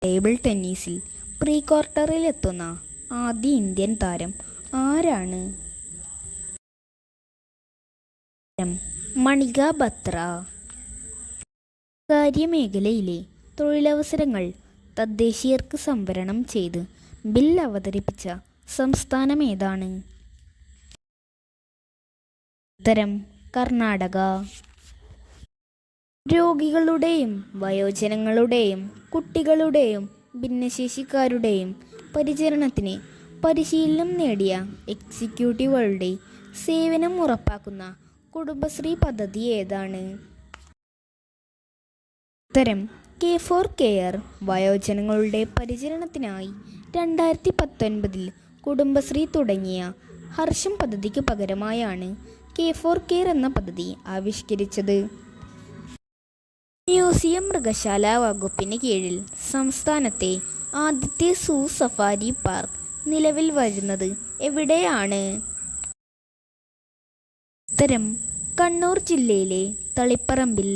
Table ടെന്നീസിൽ pre ക്വാർട്ടറിലെത്തുന്ന ആദ്യ Indian താരം ആരാണ്? മണിക ബത്ര. കാര്യമേഖലയിലെ തൊഴിലവസരങ്ങൾ തദ്ദേശീയർക്ക് സംവരണം ചെയ്ത് ബിൽ അവതരിപ്പിച്ച സംസ്ഥാനം ഏതാണ്? ഉത്തരം കർണാടക. രോഗികളുടെയും വയോജനങ്ങളുടെയും കുട്ടികളുടെയും ഭിന്നശേഷിക്കാരുടെയും പരിചരണത്തിന് പരിശീലനം നേടിയ എക്സിക്യൂട്ടീവുകളുടെ സേവനം ഉറപ്പാക്കുന്ന കുടുംബശ്രീ പദ്ധതി ഏതാണ്? ഉത്തരം K4Care. വയോജനങ്ങളുടെ പരിചരണത്തിനായി 2019 കുടുംബശ്രീ തുടങ്ങിയ ഹർഷം പദ്ധതിക്ക് പകരമായാണ് K4Care എന്ന പദ്ധതി ആവിഷ്കരിച്ചത്. മ്യൂസിയം മൃഗശാല വകുപ്പിന് കീഴിൽ സംസ്ഥാനത്തെ ആദ്യത്തെ സൂ സഫാരി പാർക്ക് നിലവിൽ വരുന്നത് എവിടെയാണ്? ഉത്തരം കണ്ണൂർ ജില്ലയിലെ തളിപ്പറമ്പിൽ.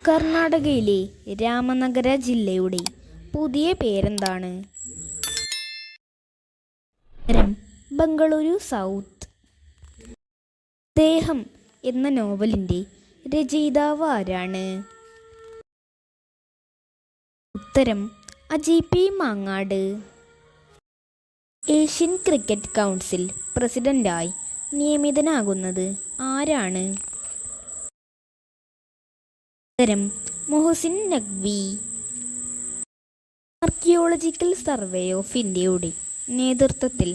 കർണാടകയിലെ രാമനഗര ജില്ലയുടെ പുതിയ പേരെന്താണ്? ഉത്തരം ബംഗളൂരു സൗത്ത്. ദേഹം എന്ന നോവലിൻ്റെ രചയിതാവ് ആരാണ്? ഉത്തരം Ajay P Mangad. Asian cricket council പ്രസിഡന്റായി നിയമിതനാകുന്നത് ആരാണ്? ഉത്തരം Muhsin Naqvi. Archaeological survey of ഇന്ത്യയുടെ നേതൃത്വത്തിൽ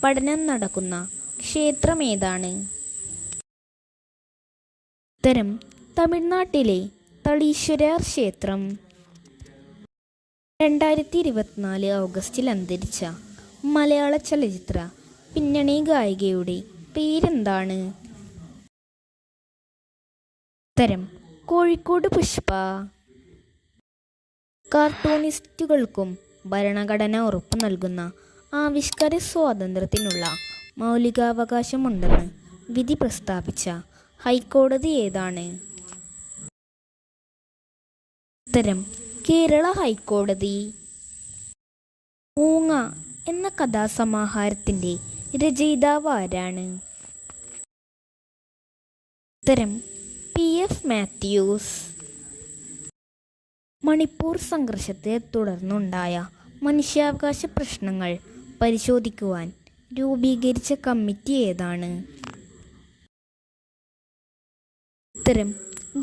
പഠനം നടക്കുന്ന ക്ഷേത്രം ഏതാണ്? ഉത്തരം തമിഴ്നാട്ടിലെ തളീശ്വരർ ക്ഷേത്രം. 2024 ഓഗസ്റ്റിൽ അന്തരിച്ച മലയാള ചലച്ചിത്ര പിന്നണി ഗായികയുടെ പേരെന്താണ്? ഉത്തരം കോഴിക്കോട് പുഷ്പ. കാർട്ടൂണിസ്റ്റുകൾക്കും ഭരണഘടന ഉറപ്പു നൽകുന്ന ആവിഷ്കാര സ്വാതന്ത്ര്യത്തിനുള്ള മൗലികാവകാശമുണ്ടെന്ന് വിധി പ്രസ്താവിച്ച ഹൈക്കോടതി ഏതാണ്? ഉത്തരം കേരള ഹൈക്കോടതി. ഊങ്ങ എന്ന കഥാസമാഹാരത്തിൻ്റെ രചയിതാവ് ആരാണ്? ഉത്തരം PF മാത്യൂസ്. മണിപ്പൂർ സംഘർഷത്തെ തുടർന്നുണ്ടായ മനുഷ്യാവകാശ പ്രശ്നങ്ങൾ പരിശോധിക്കുവാൻ രൂപീകരിച്ച കമ്മിറ്റി ഏതാണ്? ഉത്തരം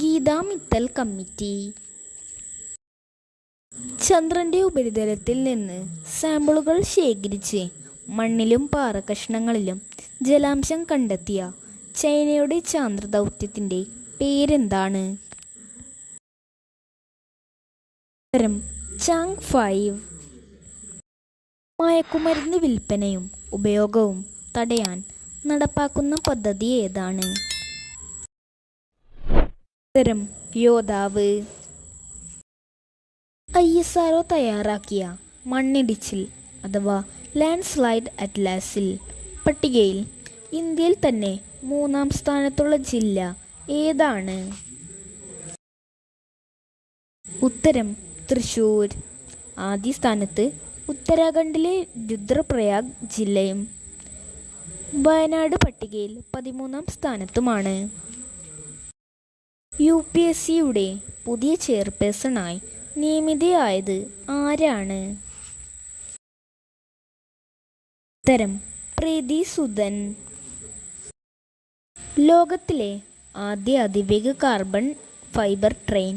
ഗീതാ മിത്തൽ കമ്മിറ്റി. ചന്ദ്രന്റെ ഉപരിതലത്തിൽ നിന്ന് സാമ്പിളുകൾ ശേഖരിച്ച് മണ്ണിലും പാറക്കഷ്ണങ്ങളിലും ജലാംശം കണ്ടെത്തിയ ചൈനയുടെ ചാന്ദ്ര ദൗത്യത്തിൻ്റെ പേരെന്താണ്? ഉത്തരം ചാങ് 5. മയക്കുമരുന്ന് വിൽപ്പനയും ഉപയോഗവും തടയാൻ നടപ്പാക്കുന്ന പദ്ധതി ഏതാണ്? ഉത്തരം യോദ്ധാവ്. ISRO തയ്യാറാക്കിയ മണ്ണിടിച്ചിൽ അഥവാ ലാൻഡ് സ്ലൈഡ് അറ്റ്ലാസിൽ പട്ടികയിൽ ഇന്ത്യയിൽ തന്നെ 3-ാം സ്ഥാനത്തുള്ള ജില്ല ഏതാണ്? ഉത്തരം തൃശ്ശൂർ. ആദ്യ സ്ഥാനത്ത് ഉത്തരാഖണ്ഡിലെ രുദ്രപ്രയാഗ് ജില്ലയും വയനാട് പട്ടികയിൽ 13-ാം സ്ഥാനത്തുമാണ്. UPSCയുടെ പുതിയ ചെയർപേഴ്സണായി നിയമിതയായത് ആരാണ്? ഉത്തരം പ്രീതി സുദൻ. ലോകത്തിലെ ആദ്യ അതിവേഗ കാർബൺ ഫൈബർ ട്രെയിൻ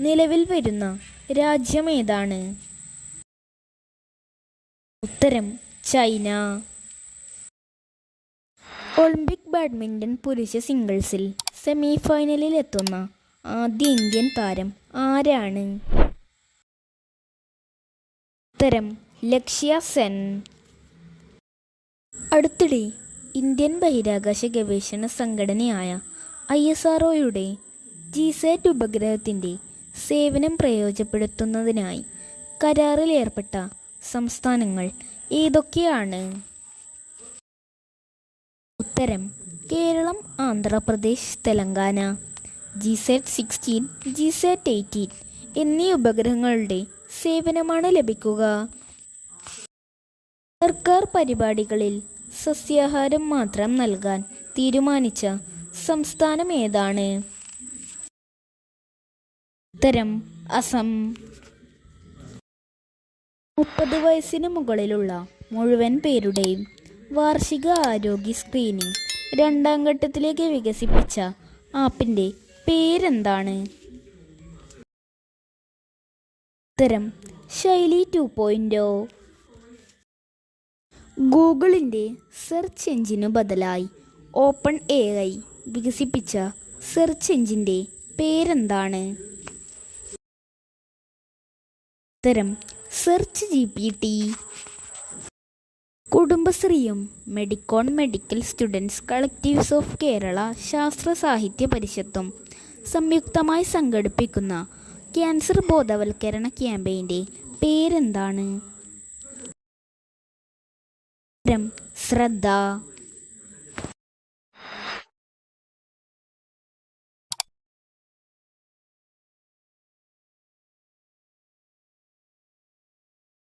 നിലവിൽ വരുന്ന രാജ്യം ഏതാണ്? ഉത്തരം ചൈന. ഒളിമ്പിക് ബാഡ്മിൻ്റൺ പുരുഷ സിംഗിൾസിൽ സെമി ഫൈനലിൽ എത്തുന്ന ആദ്യ ഇന്ത്യൻ താരം ആരാണ്? ഉത്തരം ലക്ഷ്യ സെൻ. അടുത്തിടെ ഇന്ത്യൻ ബഹിരാകാശ ഗവേഷണ സംഘടനയായ ISROയുടെ GSAT ഉപഗ്രഹത്തിൻ്റെ സേവനം പ്രയോജനപ്പെടുത്തുന്നതിനായി കരാറിൽ ഏർപ്പെട്ട സംസ്ഥാനങ്ങൾ ഏതൊക്കെയാണ്? ഉത്തരം കേരളം, ആന്ധ്രാപ്രദേശ്, തെലങ്കാന. GSAT 16, GSAT 18 എന്നീ ഉപഗ്രഹങ്ങളുടെ സേവനമാണ് ലഭിക്കുക? സർക്കാർ പരിപാടികളിൽ സസ്യാഹാരം മാത്രം നൽകാൻ തീരുമാനിച്ച സംസ്ഥാനം ഏതാണ്? ഉത്തരം അസം. 30 വയസ്സിന് മുകളിലുള്ള മുഴുവൻ പേരുടെയും വാർഷിക ആരോഗ്യ സ്ക്രീനിംഗ് 2ാം ഘട്ടത്തിലേക്ക് വികസിപ്പിച്ച ആപ്പിൻ്റെ പേരെന്താണ്? ഉത്തരം ശൈലി 2.0. ഗൂഗിളിൻ്റെ സെർച്ച് എഞ്ചിനു ബദലായി ഓപ്പൺ AI വികസിപ്പിച്ച സെർച്ച് എഞ്ചിൻ്റെ പേരെന്താണ്? ഉത്തരം സെർച്ച് GPT. കുടുംബശ്രീയും Medicon medical students collectives of Kerala Sasthra Sahithya പരിഷത്തും സംയുക്തമായി സംഘടിപ്പിക്കുന്ന ക്യാൻസർ ബോധവൽക്കരണ ക്യാമ്പയിൻ്റെ പേരെന്താണ്? ഉത്തരം ശ്രദ്ധ.